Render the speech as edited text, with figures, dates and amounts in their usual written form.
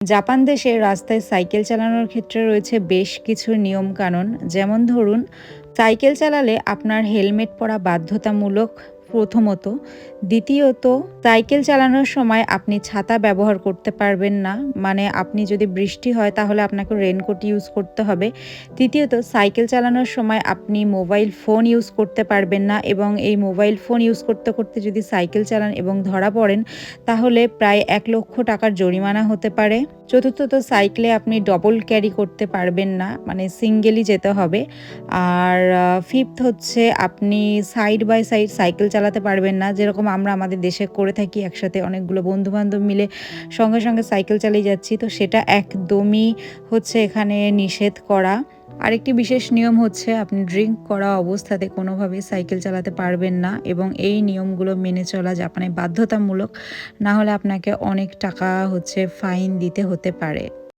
Japan দেশে রাস্তায় cycle চালানোর ক্ষেত্রে রয়েছে বেশ কিছু নিয়মকানুন। যেমন ধরুন, সাইকেল চালালে আপনার হেলমেট পরা বাধ্যতামূলক প্রথমত। দ্বিতীয়ত, সাইকেল চালানোর সময় আপনি ছাতা ব্যবহার করতে পারবেন না। মানে আপনি যদি বৃষ্টি হয় তাহলে আপনাকে রেইনকোট ইউজ করতে হবে। তৃতীয়ত, সাইকেল চালানোর সময় আপনি মোবাইল ফোন ইউজ করতে পারবেন না এবং এই মোবাইল ফোন ইউজ করতে করতে যদি সাইকেল চালান এবং ধরা পড়েন তাহলে প্রায় ১,০০,০০০ টাকার জরিমানা হতে পারে। চতুর্থত, সাইকেলে আপনি ডবল ক্যারি করতে পারবেন না, মানে সিঙ্গেলই যেতে হবে। আর ফিফথ হচ্ছে, আপনি সাইড বাই সাইড সাইকেল চালাতে পারবেন না, যেরকম আমরা আমাদের দেশে করে থাকি, একসাথে অনেকগুলো বন্ধুবান্ধব মিলে সঙ্গে সঙ্গে সাইকেল চালিয়ে যাচ্ছি, তো সেটা একদমই হচ্ছে এখানে নিষেধ করা। আরেকটি বিশেষ নিয়ম হচ্ছে, আপনি ড্রিঙ্ক করা অবস্থাতে কোনোভাবেই সাইকেল চালাতে পারবেন না এবং এই নিয়মগুলো মেনে চলা জাপানে বাধ্যতামূলক, না হলে আপনাকে অনেক টাকা ফাইন দিতে হতে পারে।